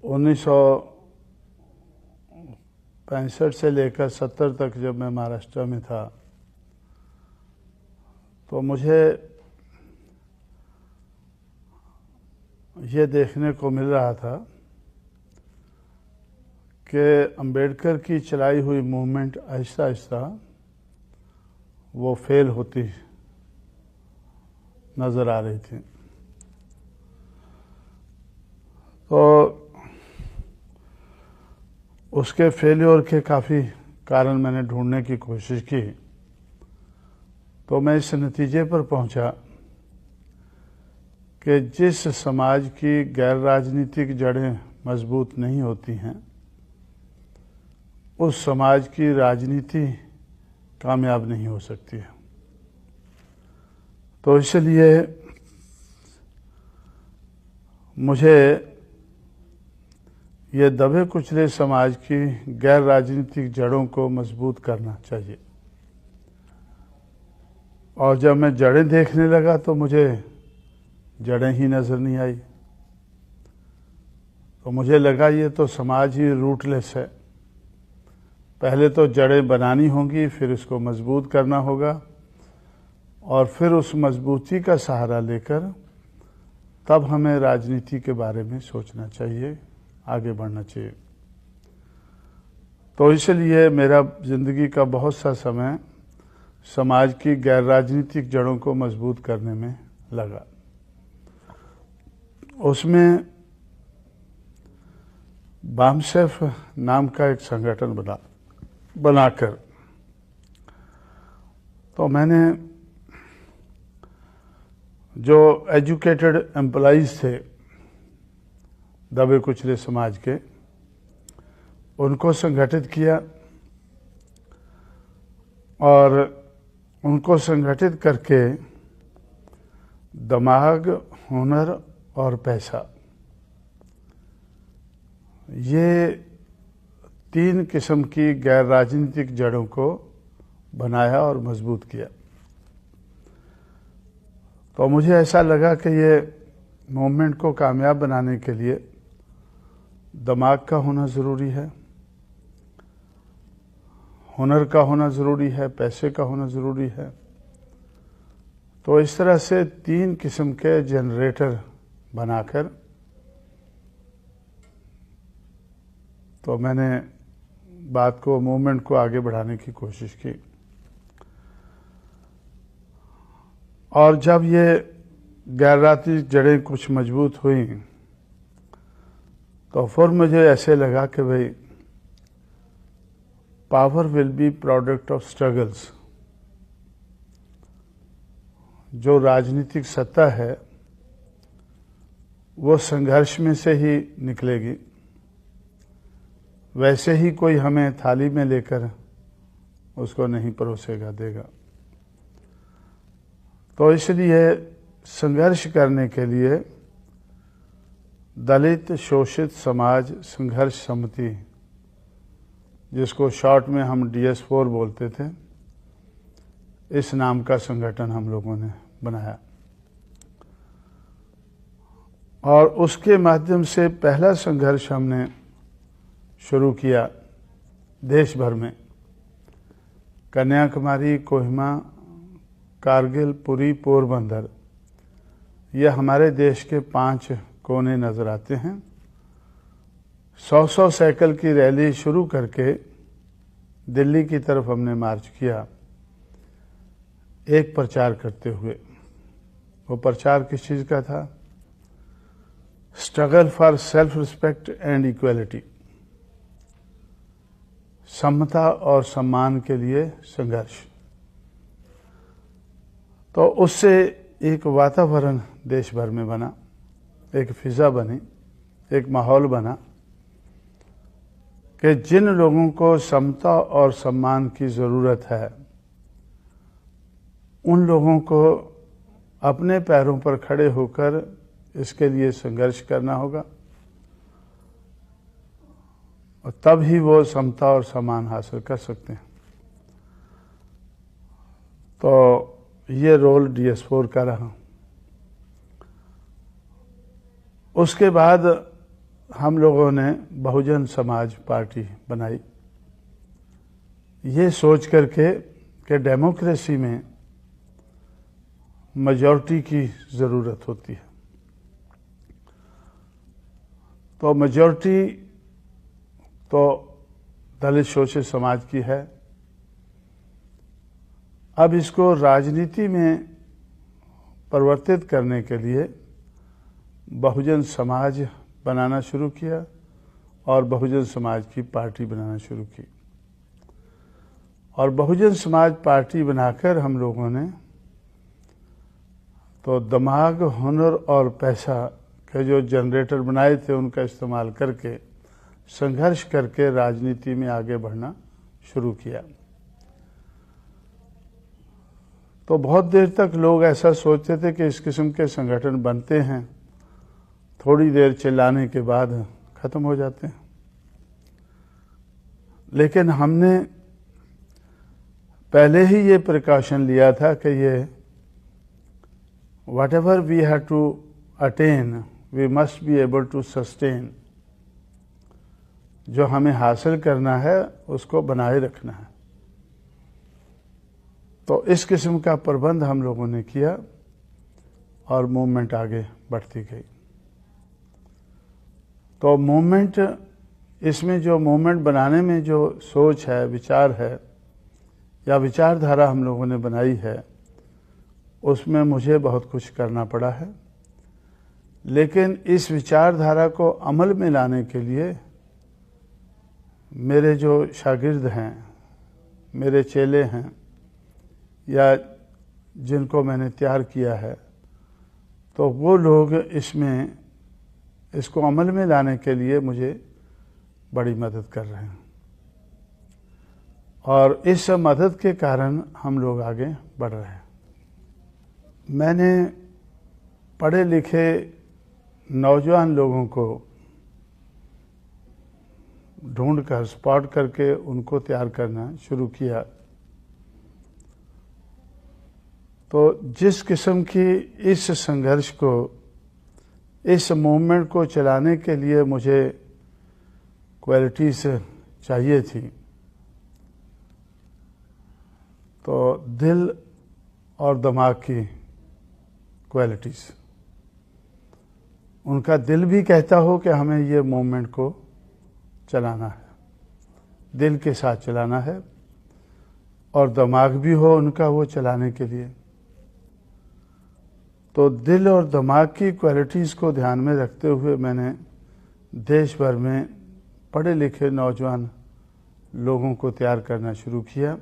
1965 से लेकर 70 तक जब मैं महाराष्ट्र में था तो मुझे ये देखने को मिल रहा था कि अंबेडकर की चलाई हुई मूवमेंट आहिस्ता आहिस्ता वो फेल होती नज़र आ रही थी। तो उसके फेल्योर के काफ़ी कारण मैंने ढूंढने की कोशिश की, तो मैं इस नतीजे पर पहुंचा कि जिस समाज की गैर राजनीतिक जड़ें मजबूत नहीं होती हैं उस समाज की राजनीति कामयाब नहीं हो सकती है। तो इसलिए मुझे ये दबे कुचले समाज की गैर राजनीतिक जड़ों को मजबूत करना चाहिए। और जब मैं जड़ें देखने लगा तो मुझे जड़ें ही नज़र नहीं आई। तो मुझे लगा ये तो समाज ही रूटलेस है। पहले तो जड़ें बनानी होंगी, फिर इसको मजबूत करना होगा और फिर उस मजबूती का सहारा लेकर तब हमें राजनीति के बारे में सोचना चाहिए, आगे बढ़ना चाहिए। तो इसलिए मेरा ज़िंदगी का बहुत सा समय समाज की गैर राजनीतिक जड़ों को मजबूत करने में लगा। उसमें बामसेफ नाम का एक संगठन बनाकर तो मैंने जो एजुकेटेड एम्प्लॉइज़ थे दबे कुचले समाज के, उनको संगठित किया और उनको संगठित करके दिमाग, हुनर और पैसा, ये 3 किस्म की गैर राजनीतिक जड़ों को बनाया और मजबूत किया। तो मुझे ऐसा लगा कि ये मूवमेंट को कामयाब बनाने के लिए दिमाग का होना ज़रूरी है, हुनर का होना ज़रूरी है, पैसे का होना ज़रूरी है। तो इस तरह से 3 किस्म के जनरेटर बनाकर तो मैंने बात को, मूवमेंट को आगे बढ़ाने की कोशिश की। और जब ये गैर राजनीतिक जड़ें कुछ मजबूत हुई तो फिर मुझे ऐसे लगा कि भाई power will be product of struggles. जो राजनीतिक सत्ता है वो संघर्ष में से ही निकलेगी। वैसे ही कोई हमें थाली में लेकर उसको नहीं परोसेगा देगा। तो इसलिए संघर्ष करने के लिए दलित शोषित समाज संघर्ष समिति, जिसको शॉर्ट में हम DS4 बोलते थे, इस नाम का संगठन हम लोगों ने बनाया और उसके माध्यम से पहला संघर्ष हमने शुरू किया देश भर में। कन्याकुमारी, कोहिमा, कारगिल, पुरी, पोरबंदर, ये हमारे देश के 5 कोने नज़र आते हैं। 100-100 साइकिल की रैली शुरू करके दिल्ली की तरफ हमने मार्च किया, एक प्रचार करते हुए। वो प्रचार किस चीज़ का था? Struggle for self respect and equality, समता और सम्मान के लिए संघर्ष। तो उससे एक वातावरण देश भर में बना, एक फिजा बनी, एक माहौल बना कि जिन लोगों को समता और सम्मान की ज़रूरत है उन लोगों को अपने पैरों पर खड़े होकर इसके लिए संघर्ष करना होगा और तब ही वो समता और सम्मान हासिल कर सकते हैं। तो ये रोल DS4 का रहा। उसके बाद हम लोगों ने बहुजन समाज पार्टी बनाई, ये सोच करके कि डेमोक्रेसी में मेजॉरिटी की ज़रूरत होती है। तो मेजॉरिटी तो दलित शोषित समाज की है। अब इसको राजनीति में परिवर्तित करने के लिए बहुजन समाज बनाना शुरू किया और बहुजन समाज की पार्टी बनाना शुरू की। और बहुजन समाज पार्टी बनाकर हम लोगों ने तो दिमाग, हुनर और पैसा के जो जनरेटर बनाए थे उनका इस्तेमाल करके संघर्ष करके राजनीति में आगे बढ़ना शुरू किया। तो बहुत देर तक लोग ऐसा सोचते थे कि इस किस्म के संगठन बनते हैं, थोड़ी देर चिल्लाने के बाद खत्म हो जाते हैं। लेकिन हमने पहले ही ये प्रिकॉशन लिया था कि ये whatever we have to attain, we must be able to sustain। जो हमें हासिल करना है उसको बनाए रखना है। तो इस किस्म का प्रबंध हम लोगों ने किया और मूवमेंट आगे बढ़ती गई। तो मूवमेंट, इसमें जो मूवमेंट बनाने में जो सोच है, विचार है या विचारधारा हम लोगों ने बनाई है, उसमें मुझे बहुत कुछ करना पड़ा है। लेकिन इस विचारधारा को अमल में लाने के लिए मेरे जो शागिर्द हैं, मेरे चेले हैं या जिनको मैंने तैयार किया है, तो वो लोग इसको अमल में लाने के लिए मुझे बड़ी मदद कर रहे हैं। और इस मदद के कारण हम लोग आगे बढ़ रहे हैं। मैंने पढ़े लिखे नौजवान लोगों को ढूंढकर, स्पॉट करके उनको तैयार करना शुरू किया। तो जिस किस्म की इस संघर्ष को, इस मूवमेंट को चलाने के लिए मुझे क्वालिटीज चाहिए थी, तो दिल और दिमाग की क्वालिटीज, उनका दिल भी कहता हो कि हमें ये मूवमेंट को चलाना है, दिल के साथ चलाना है, और दिमाग भी हो उनका वो चलाने के लिए। तो दिल और दिमाग की क्वालिटीज़ को ध्यान में रखते हुए मैंने देश भर में पढ़े लिखे नौजवान लोगों को तैयार करना शुरू किया।